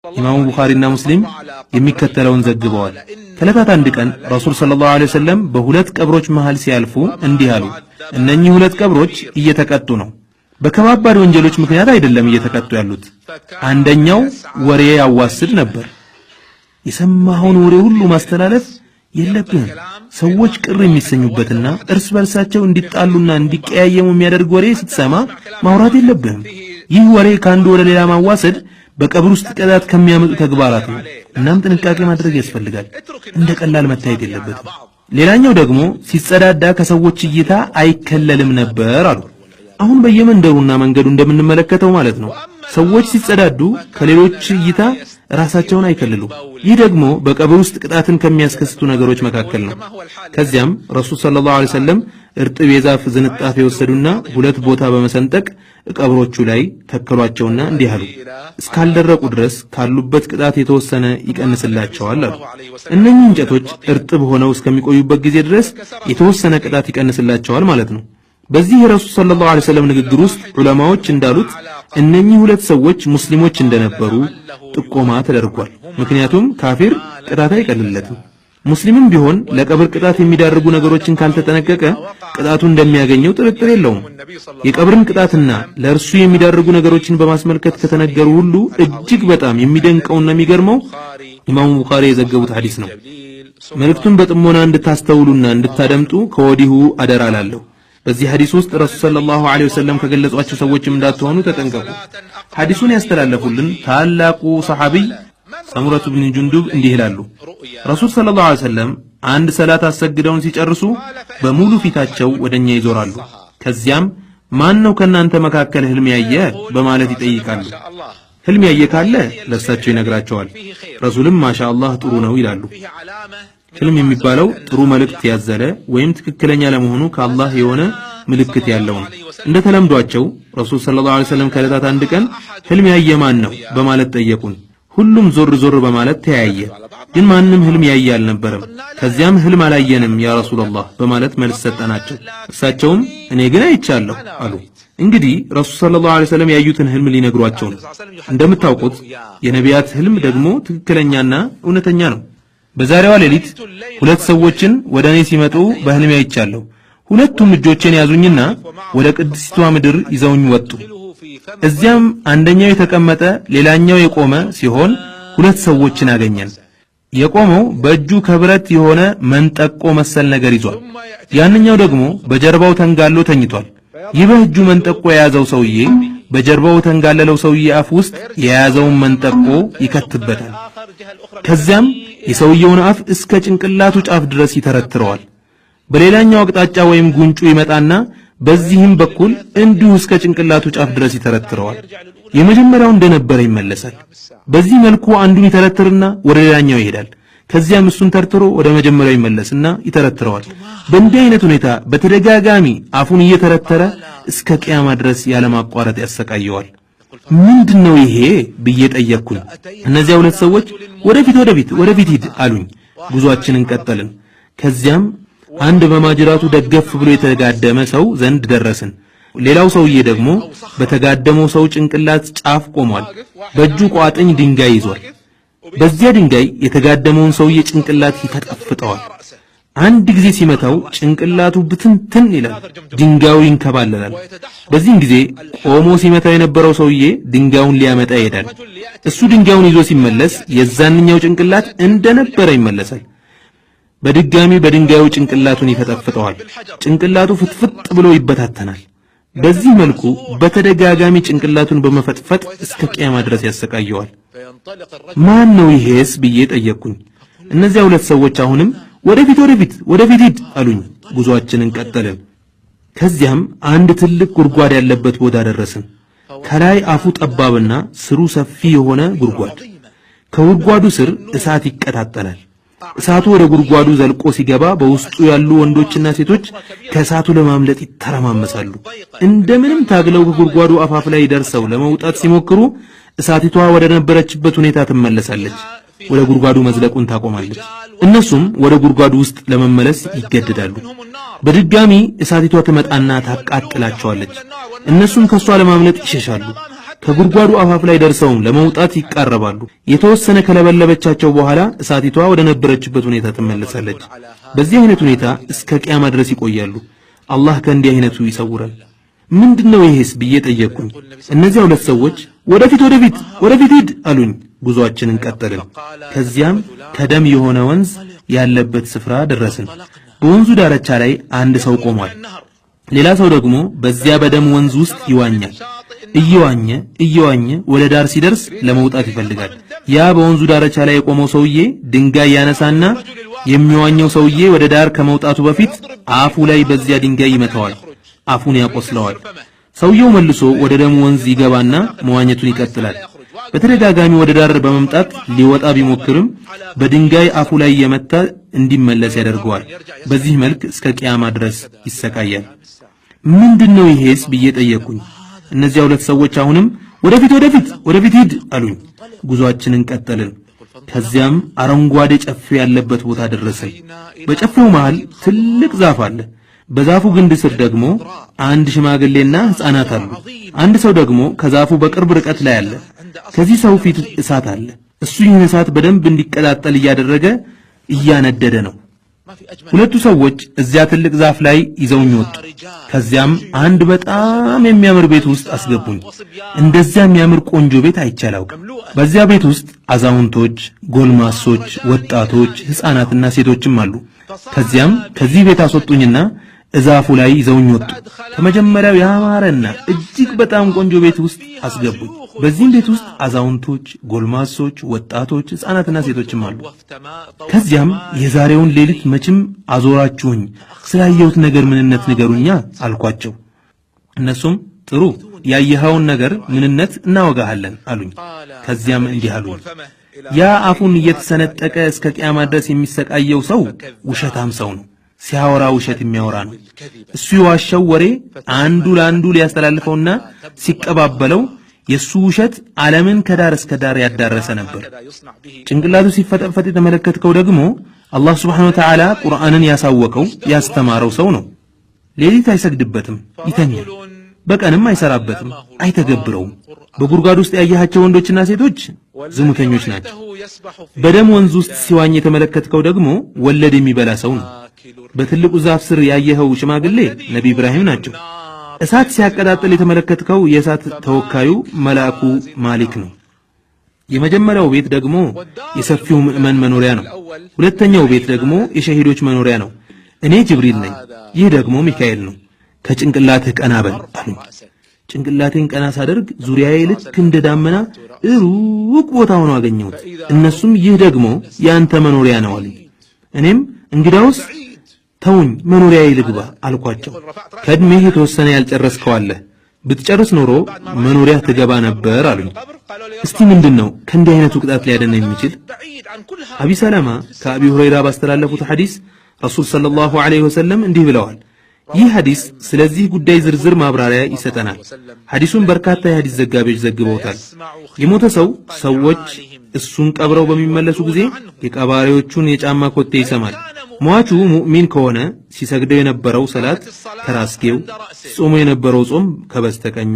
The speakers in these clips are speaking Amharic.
ኢማሙ ቡኻሪና ሙስሊም የሚከተለውን ዘግበዋል። ከለታት አንድ ቀን ረሱል ሰለላሁ ዐለይሂ ወሰለም በሁለት ቀብሮች መሃል ሲያልፉ እንዲህ አሉ። እነኚህ ሁለት ቀብሮች እየተቀጡ ነው። በከባባድ ወንጀሎች ምክንያት አይደለም እየተቀጡ ያሉት። አንደኛው ወሬ ያዋስድ ነበር። የሰማኸውን ወሬ ሁሉ ማስተላለፍ የለብህም። ሰዎች ቅር የሚሰኙበትና እርስ በርሳቸው እንዲጣሉና እንዲቀያየሙ የሚያደርግ ወሬ ስትሰማ ማውራት የለብህም። ይህ ወሬ ካንዱ ወደ ሌላ ማዋሰድ በቀብር ውስጥ ቅጣት ከሚያመጡ ተግባራት ነው። እናም ጥንቃቄ ማድረግ ያስፈልጋል። እንደ ቀላል መታየት የለበትም። ሌላኛው ደግሞ ሲጸዳዳ ከሰዎች እይታ አይከለልም ነበር አሉ። አሁን በየመንደሩና መንገዱ እንደምንመለከተው ማለት ነው። ሰዎች ሲጸዳዱ ከሌሎች እይታ ራሳቸውን አይከልሉም። ይህ ደግሞ በቀብር ውስጥ ቅጣትን ከሚያስከስቱ ነገሮች መካከል ነው። ከዚያም ረሱል ሰለላሁ ዐለይሂ ወሰለም እርጥብ የዛፍ ዝንጣፍ የወሰዱና ሁለት ቦታ በመሰንጠቅ ቀብሮቹ ላይ ተከሏቸውና እንዲህ አሉ። እስካልደረቁ ድረስ ካሉበት ቅጣት የተወሰነ ይቀንስላቸዋል አሉ። እነኚህ እንጨቶች እርጥብ ሆነው እስከሚቆዩበት ጊዜ ድረስ የተወሰነ ቅጣት ይቀንስላቸዋል ማለት ነው። በዚህ የረሱል ሰለላሁ ዐለይሂ ወሰለም ንግግር ውስጥ ዑለማዎች እንዳሉት እነኚህ ሁለት ሰዎች ሙስሊሞች እንደነበሩ ጥቆማ ተደርጓል። ምክንያቱም ካፊር ቅጣት አይቀልለትም። ሙስሊምም ቢሆን ለቀብር ቅጣት የሚዳርጉ ነገሮችን ካልተጠነቀቀ ቅጣቱ እንደሚያገኘው ጥርጥር የለውም። የቀብርን ቅጣትና ለእርሱ የሚዳርጉ ነገሮችን በማስመልከት ከተነገሩ ሁሉ እጅግ በጣም የሚደንቀውና የሚገርመው ኢማሙ ቡኻሪ የዘገቡት ሐዲስ ነው። መልእክቱን በጥሞና እንድታስተውሉና እንድታደምጡ ከወዲሁ አደራ እላለሁ። በዚህ ሐዲስ ውስጥ ረሱል ሰለላሁ ዐለይሂ ወሰለም ከገለጿቸው ሰዎችም እንዳትሆኑ ተጠንቀቁ። ሐዲሱን ያስተላለፉልን ታላቁ ሰሐቢይ ሰሙረቱ ብን ጁንዱብ እንዲህ ይላሉ። ረሱል ሰለላሁ ዐለይሂ ወሰለም አንድ ሰላት አሰግደውን ሲጨርሱ በሙሉ ፊታቸው ወደኛ ይዞራሉ። ከዚያም ማን ነው ከናንተ መካከል ህልም ያየ በማለት ይጠይቃሉ። ህልም ያየ ካለ ለእሳቸው ይነግራቸዋል። ረሱልም ማሻአላህ ጥሩ ነው ይላሉ። ህልም የሚባለው ጥሩ መልእክት ያዘለ ወይም ትክክለኛ ለመሆኑ ከአላህ የሆነ ምልክት ያለው ነው። እንደተለምዷቸው ረሱል ሰለላሁ ዐለይሂ ወሰለም ከዕለታት አንድ ቀን ህልም ያየ ማን ነው በማለት ጠየቁን። ሁሉም ዞር ዞር በማለት ተያየ፣ ግን ማንም ህልም ያየ አልነበረም። ከዚያም ህልም አላየንም ያ ረሱላህ በማለት መልስ ሰጠናቸው። እሳቸውም እኔ ግን አይቻለሁ አሉ። እንግዲህ ረሱል ሰለላሁ ዐለይሂ ወሰለም ያዩትን ህልም ሊነግሯቸው ነው። እንደምታውቁት የነቢያት ህልም ደግሞ ትክክለኛና እውነተኛ ነው። በዛሬዋ ሌሊት ሁለት ሰዎችን ወደ እኔ ሲመጡ በህልሜ አይቻለሁ። ሁለቱም እጆቼን ያዙኝና ወደ ቅድስቷ ምድር ይዘውኝ ወጡ። እዚያም አንደኛው የተቀመጠ ሌላኛው የቆመ ሲሆን ሁለት ሰዎችን አገኘን። የቆመው በእጁ ከብረት የሆነ መንጠቆ መሰል ነገር ይዟል። ያንኛው ደግሞ በጀርባው ተንጋሎ ተኝቷል። ይህ በእጁ መንጠቆ የያዘው ሰውዬ በጀርባው ተንጋለለው ሰውዬ አፍ ውስጥ የያዘውን መንጠቆ ይከትበታል። ከዚያም የሰውየውን አፍ እስከ ጭንቅላቱ ጫፍ ድረስ ይተረትረዋል። በሌላኛው አቅጣጫ ወይም ጉንጩ ይመጣና በዚህም በኩል እንዲሁ እስከ ጭንቅላቱ ጫፍ ድረስ ይተረትረዋል። የመጀመሪያው እንደነበረ ይመለሳል። በዚህ መልኩ አንዱን ይተረትርና ወደ ሌላኛው ይሄዳል። ከዚያም እሱን ተርትሮ ወደ መጀመሪያው ይመለስና ይተረትረዋል። በእንዲህ አይነት ሁኔታ በተደጋጋሚ አፉን እየተረተረ እስከ ቂያማ ድረስ ያለማቋረጥ ያሰቃየዋል። ምንድነው ይሄ ብዬ ጠየቅኩኝ። እነዚያ ሁለት ሰዎች ወደፊት ሂድ አሉኝ። ጉዟችንን ቀጠልን። ከዚያም አንድ በማጅራቱ ደገፍ ብሎ የተጋደመ ሰው ዘንድ ደረስን። ሌላው ሰውዬ ደግሞ በተጋደመው ሰው ጭንቅላት ጫፍ ቆሟል። በእጁ ቋጥኝ ድንጋይ ይዟል። በዚያ ድንጋይ የተጋደመውን ሰውዬ ጭንቅላት ይፈጠፍጠዋል። አንድ ጊዜ ሲመታው ጭንቅላቱ ብትንትን ይላል፣ ድንጋዩ ይንከባለላል። በዚህም ጊዜ ቆሞ ሲመታው የነበረው ሰውዬ ድንጋዩን ሊያመጣ ይሄዳል። እሱ ድንጋዩን ይዞ ሲመለስ የዛንኛው ጭንቅላት እንደነበረ ይመለሳል። በድጋሚ በድንጋዩ ጭንቅላቱን ይፈጠፍጠዋል። ጭንቅላቱ ፍጥፍጥ ብሎ ይበታተናል። በዚህ መልኩ በተደጋጋሚ ጭንቅላቱን በመፈጥፈጥ እስከ ቂያማ ድረስ ያሰቃየዋል። ማን ነው ይሄስ ብዬ ጠየቅኩኝ። እነዚያ ሁለት ሰዎች አሁንም ወደፊት ሂድ አሉኝ። ጉዟችንን ቀጠልን። ከዚያም አንድ ትልቅ ጉድጓድ ያለበት ቦታ ደረስን። ከላይ አፉ ጠባብና ስሩ ሰፊ የሆነ ጉድጓድ። ከጉድጓዱ ስር እሳት ይቀጣጠላል። እሳቱ ወደ ጉድጓዱ ዘልቆ ሲገባ በውስጡ ያሉ ወንዶችና ሴቶች ከእሳቱ ለማምለጥ ይተረማመሳሉ። እንደምንም ታግለው ከጉድጓዱ አፋፍ ላይ ደርሰው ለመውጣት ሲሞክሩ እሳቲቷ ወደ ነበረችበት ሁኔታ ትመለሳለች። ወደ ጉድጓዱ መዝለቁን ታቆማለች። እነሱም ወደ ጉድጓዱ ውስጥ ለመመለስ ይገደዳሉ። በድጋሚ እሳቲቷ ትመጣና ታቃጥላቸዋለች። እነሱም ከሷ ለማምለጥ ይሸሻሉ። ከጉድጓዱ አፋፍ ላይ ደርሰው ለመውጣት ይቃረባሉ። የተወሰነ ከለበለበቻቸው በኋላ እሳቲቷ ወደ ነበረችበት ሁኔታ ትመለሳለች። በዚህ አይነት ሁኔታ እስከ ቂያማ ድረስ ይቆያሉ። አላህ ከእንዲህ አይነቱ ይሰውራል። ምንድነው ይሄስ ብዬ ጠየቅኩኝ። እነዚያ ሁለት ሰዎች ወደፊት ሂድ አሉኝ። ጉዟችንን ቀጠልን። ከዚያም ከደም የሆነ ወንዝ ያለበት ስፍራ ደረስን። በወንዙ ዳርቻ ላይ አንድ ሰው ቆሟል። ሌላ ሰው ደግሞ በዚያ በደም ወንዝ ውስጥ ይዋኛል። እየዋኘ ወደ ዳር ሲደርስ ለመውጣት ይፈልጋል። ያ በወንዙ ዳርቻ ላይ የቆመው ሰውዬ ድንጋይ ያነሳና የሚዋኘው ሰውዬ ወደ ዳር ከመውጣቱ በፊት አፉ ላይ በዚያ ድንጋይ ይመታዋል፣ አፉን ያቆስለዋል። ሰውየው መልሶ ወደ ደም ወንዝ ይገባና መዋኘቱን ይቀጥላል። በተደጋጋሚ ወደ ዳር በመምጣት ሊወጣ ቢሞክርም በድንጋይ አፉ ላይ የመታ እንዲመለስ ያደርገዋል። በዚህ መልክ እስከ ቂያማ ድረስ ይሰቃያል። ምንድነው ይሄስ ብዬ ጠየቅኩኝ። እነዚያ ሁለት ሰዎች አሁንም ወደፊት ሂድ አሉኝ። ጉዟችንን ቀጠልን። ከዚያም አረንጓዴ ጨፌ ያለበት ቦታ ደረስን። በጨፌው መሃል ትልቅ ዛፍ አለ። በዛፉ ግንድ ስር ደግሞ አንድ ሽማግሌና ሕፃናት አሉ። አንድ ሰው ደግሞ ከዛፉ በቅርብ ርቀት ላይ አለ። ከዚህ ሰው ፊት እሳት አለ። እሱ ይህን እሳት በደንብ እንዲቀጣጠል እያደረገ እያነደደ ነው። ሁለቱ ሰዎች እዚያ ትልቅ ዛፍ ላይ ይዘውኝ ወጡ። ከዚያም አንድ በጣም የሚያምር ቤት ውስጥ አስገቡኝ። እንደዚያ የሚያምር ቆንጆ ቤት አይቻላውቅም። በዚያ ቤት ውስጥ አዛውንቶች፣ ጎልማሶች፣ ወጣቶች፣ ሕፃናትና ሴቶችም አሉ። ከዚያም ከዚህ ቤት አስወጡኝና እዛፉ ላይ ይዘውኝ ወጡ። ከመጀመሪያው ያማረና እጅግ በጣም ቆንጆ ቤት ውስጥ አስገቡኝ። በዚህም ቤት ውስጥ አዛውንቶች፣ ጎልማሶች፣ ወጣቶች፣ ሕፃናትና ሴቶችም አሉ። ከዚያም የዛሬውን ሌሊት መቼም አዞራችሁኝ፣ ስላየሁት ነገር ምንነት ንገሩኛ አልኳቸው። እነሱም ጥሩ፣ ያየኸውን ነገር ምንነት እናወጋሃለን አሉኝ። ከዚያም እንዲህ አሉኝ፣ ያ አፉን እየተሰነጠቀ እስከ ቂያማ ድረስ የሚሰቃየው ሰው ውሸታም ሰው ነው። ሲያወራ ውሸት የሚያወራ ነው። እሱ የዋሸው ወሬ አንዱ ለአንዱ ሊያስተላልፈውና ሲቀባበለው የሱ ውሸት ዓለምን ከዳር እስከ ዳር ያዳረሰ ነበር። ጭንቅላቱ ሲፈጠፈጥ የተመለከትከው ደግሞ አላህ Subhanahu Wa Ta'ala ቁርአንን ያሳወቀው ያስተማረው ሰው ነው። ሌሊት አይሰግድበትም፣ ይተኛል። በቀንም አይሰራበትም፣ አይተገብረውም። በጉድጓድ ውስጥ ያያቸው ወንዶችና ሴቶች ዝሙተኞች ናቸው። በደም ወንዝ ውስጥ ሲዋኝ የተመለከትከው ደግሞ ወለድ የሚበላ ሰው ነው። በትልቁ ዛፍ ስር ያየኸው ሽማግሌ ነቢ ኢብራሂም ናቸው። እሳት ሲያቀጣጥል የተመለከትከው የእሳት ተወካዩ መልአኩ ማሊክ ነው። የመጀመሪያው ቤት ደግሞ የሰፊው ምእመን መኖሪያ ነው። ሁለተኛው ቤት ደግሞ የሸሂዶች መኖሪያ ነው። እኔ ጅብሪል ነኝ፣ ይህ ደግሞ ሚካኤል ነው። ከጭንቅላትህ ቀና በል አሉኝ። ጭንቅላቴን ቀና ሳደርግ ዙሪያዬ ልክ እንደ ዳመና ሩቅ ቦታ ሆኖ አገኘሁት። እነሱም ይህ ደግሞ ያንተ መኖሪያ ነው አሉኝ። እኔም እንግዳውስ ተውኝ መኖሪያዬ ልግባ አልኳቸው። ከእድሜህ የተወሰነ ያልጨረስከው አለ፣ ብትጨርስ ኖሮ መኖሪያ ትገባ ነበር አሉኝ። እስቲ ምንድነው ከእንዲህ አይነቱ ቅጣት ሊያደን የሚችል? አቢ ሰለማ ከአቢ ሁረይራ ባስተላለፉት ሐዲስ ረሱል ሰለላሁ ዐለይሂ ወሰለም እንዲህ ብለዋል። ይህ ሐዲስ ስለዚህ ጉዳይ ዝርዝር ማብራሪያ ይሰጠናል። ሐዲሱን በርካታ የሐዲስ ዘጋቢዎች ዘግበውታል። የሞተ ሰዎች እሱን ቀብረው በሚመለሱ ጊዜ የቀባሪዎቹን የጫማ ኮቴ ይሰማል። ሟቹ ሙእሚን ከሆነ ሲሰግደው የነበረው ሰላት ከራስጌው፣ ጾሙ የነበረው ጾም ከበስተቀኙ፣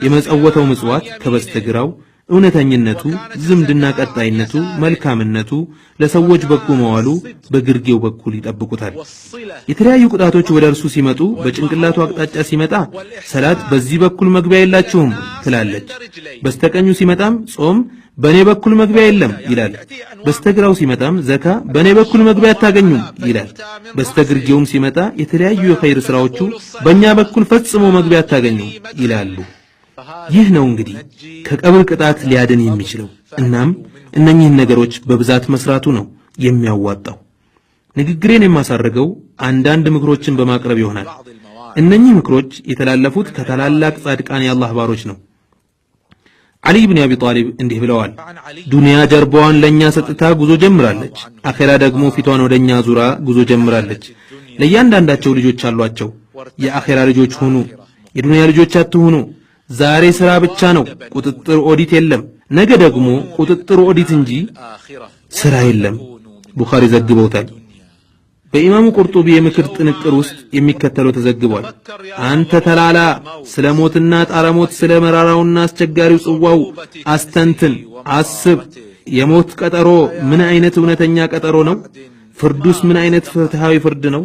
የመጸወተው ምጽዋት ከበስተግራው፣ እውነተኝነቱ፣ ዝምድና ቀጣይነቱ፣ መልካምነቱ፣ ለሰዎች በጎ መዋሉ በግርጌው በኩል ይጠብቁታል። የተለያዩ ቅጣቶች ወደ እርሱ ሲመጡ በጭንቅላቱ አቅጣጫ ሲመጣ ሰላት በዚህ በኩል መግቢያ የላችሁም ትላለች። በስተቀኙ ሲመጣም ጾም በኔ በኩል መግቢያ የለም ይላል። በስተግራው ሲመጣም ዘካ በኔ በኩል መግቢያ አታገኙም ይላል። በስተግርጌውም ሲመጣ የተለያዩ የኸይር ስራዎቹ በእኛ በኩል ፈጽሞ መግቢያ አታገኙም ይላሉ። ይህ ነው እንግዲህ ከቀብር ቅጣት ሊያድን የሚችለው። እናም እነኚህን ነገሮች በብዛት መስራቱ ነው የሚያዋጣው። ንግግሬን የማሳረገው አንዳንድ ምክሮችን በማቅረብ ይሆናል። እነኚህ ምክሮች የተላለፉት ከታላላቅ ጻድቃን የአላህ ባሮች ነው። ዓሊ ኢብኑ አቢ ጣሊብ እንዲህ ብለዋል፣ ዱንያ ጀርባዋን ለኛ ሰጥታ ጉዞ ጀምራለች፣ አኺራ ደግሞ ፊቷን ወደኛ ዙራ ጉዞ ጀምራለች። ለእያንዳንዳቸው ልጆች አሏቸው። የአኺራ ልጆች ሁኑ፣ የዱንያ ልጆች አትሁኑ። ዛሬ ስራ ብቻ ነው፣ ቁጥጥር ኦዲት የለም። ነገ ደግሞ ቁጥጥር ኦዲት እንጂ ስራ የለም። ቡኻሪ ዘግበውታል። በኢማሙ ቁርጡቢ የምክር ጥንቅር ውስጥ የሚከተለው ተዘግቧል። አንተ ተላላ ስለ ሞትና ጣረሞት ስለ መራራውና አስቸጋሪው ጽዋው አስተንትን፣ አስብ። የሞት ቀጠሮ ምን አይነት እውነተኛ ቀጠሮ ነው? ፍርዱስ ምን አይነት ፍትሃዊ ፍርድ ነው?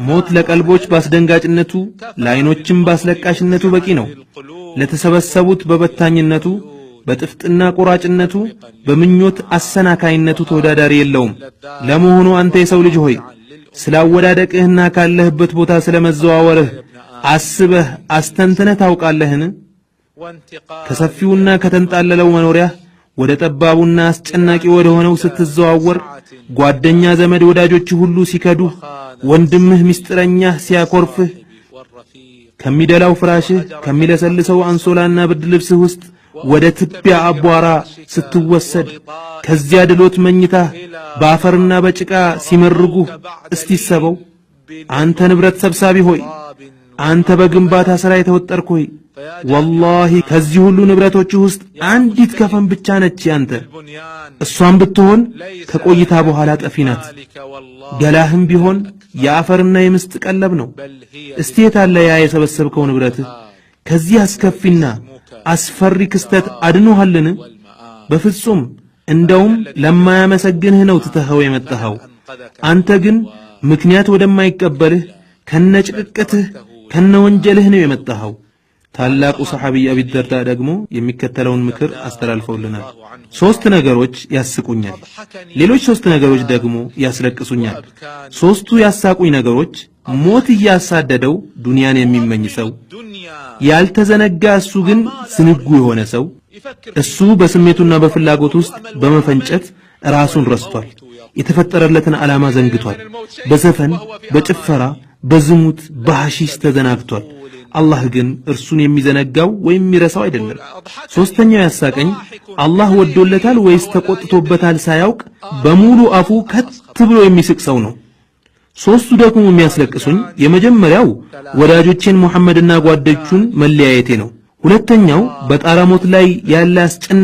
ሞት ለቀልቦች ባስደንጋጭነቱ ለዓይኖችም ባስለቃሽነቱ በቂ ነው። ለተሰበሰቡት በበታኝነቱ በጥፍጥና ቆራጭነቱ በምኞት አሰናካይነቱ ተወዳዳሪ የለውም። ለመሆኑ አንተ የሰው ልጅ ሆይ ስላወዳደቅህና ካለህበት ቦታ ስለመዘዋወርህ አስበህ አስተንትነህ ታውቃለህን? ከሰፊውና ከተንጣለለው መኖሪያ ወደ ጠባቡና አስጨናቂ ወደ ሆነው ስትዘዋወር ጓደኛ ዘመድ ወዳጆች ሁሉ ሲከዱህ ወንድምህ ሚስጥረኛህ ሲያኮርፍህ ከሚደላው ፍራሽህ ከሚለሰልሰው አንሶላና ብርድ ልብስህ ውስጥ ወደ ትቢያ አቧራ ስትወሰድ ከዚያ ድሎት መኝታህ በአፈርና በጭቃ ሲመርጉህ እስቲሰበው አንተ ንብረት ሰብሳቢ ሆይ አንተ በግንባታ ሥራ የተወጠርክ ሆይ ወላሂ ከዚህ ሁሉ ንብረቶች ውስጥ አንዲት ከፈን ብቻ ነች ያንተ። እሷም ብትሆን ከቆይታ በኋላ ጠፊ ናት። ገላህም ቢሆን የአፈርና የምስጥ ቀለብ ነው። እስቲ የታለ ያ የሰበሰብከው ንብረትህ ከዚህ አስከፊና አስፈሪ ክስተት አድኖሃልን? በፍጹም እንደውም ለማያመሰግንህ ነው ትተኸው የመጣኸው። አንተ ግን ምክንያት ወደማይቀበልህ ከነጭቅቅትህ ከነወንጀልህ ነው የመጣኸው። ታላቁ ሰሐቢ አቢ ደርዳ ደግሞ የሚከተለውን ምክር አስተላልፈውልናል። 3 ነገሮች ያስቁኛል፣ ሌሎች 3 ነገሮች ደግሞ ያስለቅሱኛል። 3ቱ ያሳቁኝ ነገሮች ሞት እያሳደደው ዱንያን የሚመኝ ሰው፣ ያልተዘነጋ እሱ ግን ስንጉ የሆነ ሰው። እሱ በስሜቱና በፍላጎት ውስጥ በመፈንጨት ራሱን ረስቷል፣ የተፈጠረለትን ዓላማ ዘንግቷል። በዘፈን በጭፈራ በዝሙት በሐሺሽ ተዘናግቷል። አላህ ግን እርሱን የሚዘነጋው ወይም የሚረሳው አይደለም። 3ኛው ያሳቀኝ አላህ ወዶለታል ወይስ ተቆጥቶበታል ሳያውቅ በሙሉ አፉ ከት ብሎ የሚስቅ ሰው ነው። 3ቱ ደግሞ የሚያስለቅሱኝ የመጀመሪያው ወዳጆቼን ሙሐመድና ጓደኞቹን መለያየቴ ነው። ሁለተኛው በጣረሞት ላይ ያለ አስጨናቂ